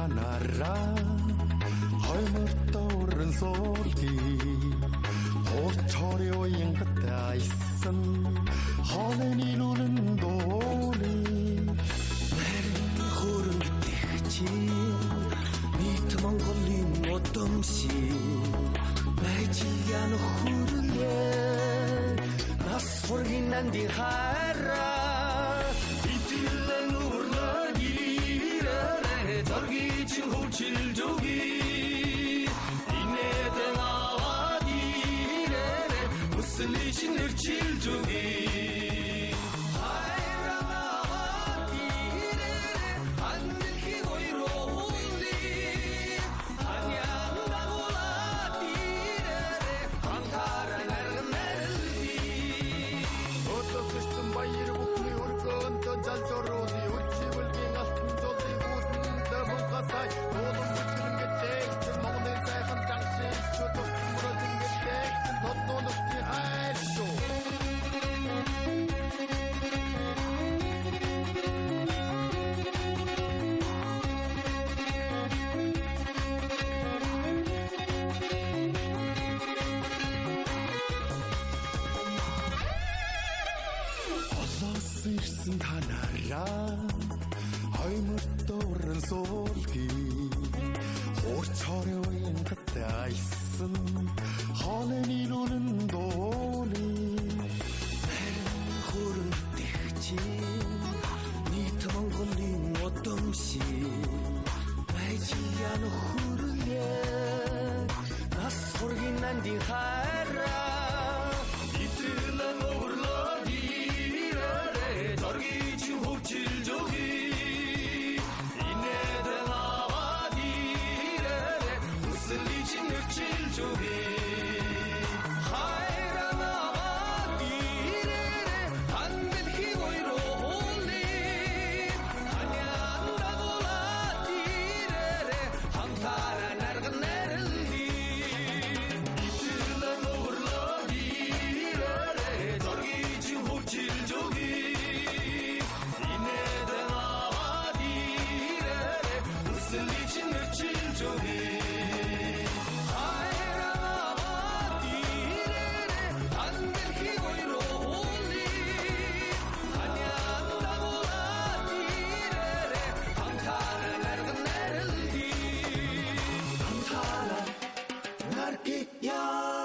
танаараа хоймортой суулги хурцорын уянгат айсан хонны нүрэн дуули нарийн хөрөнгөтгчи нийт Монголын удамшиг найчилгаан хүрлээ нас сургийн нанди хараа итгэлэн урлаг ирээрээ зоргичин хөвчилж өгье инээдэн аваад ирээрээ өслөшин өрчилж өгье ирсэн танаараа хоймортой суулги хурцорын уянгат айсан хонны нүрэн дуули нарийн хөрөнгөтгчи нийт Монголын удамшиг найчилгаан хүрлээ нас сургийн нанди хараа итгэлэн урлаг зоргичин хөвчилж өгье инээдэн аваад ирээрээ өслөшин өрчилж өгье хайран аваад ирээрээ хандэлхий ойрооли ханяан дагуулаад ирээрээ хамтаараа нарган нэрлэе итгэлэн урлаг ирээрээ зоргичин хөвчилж өгье Listen, the children. Yeah.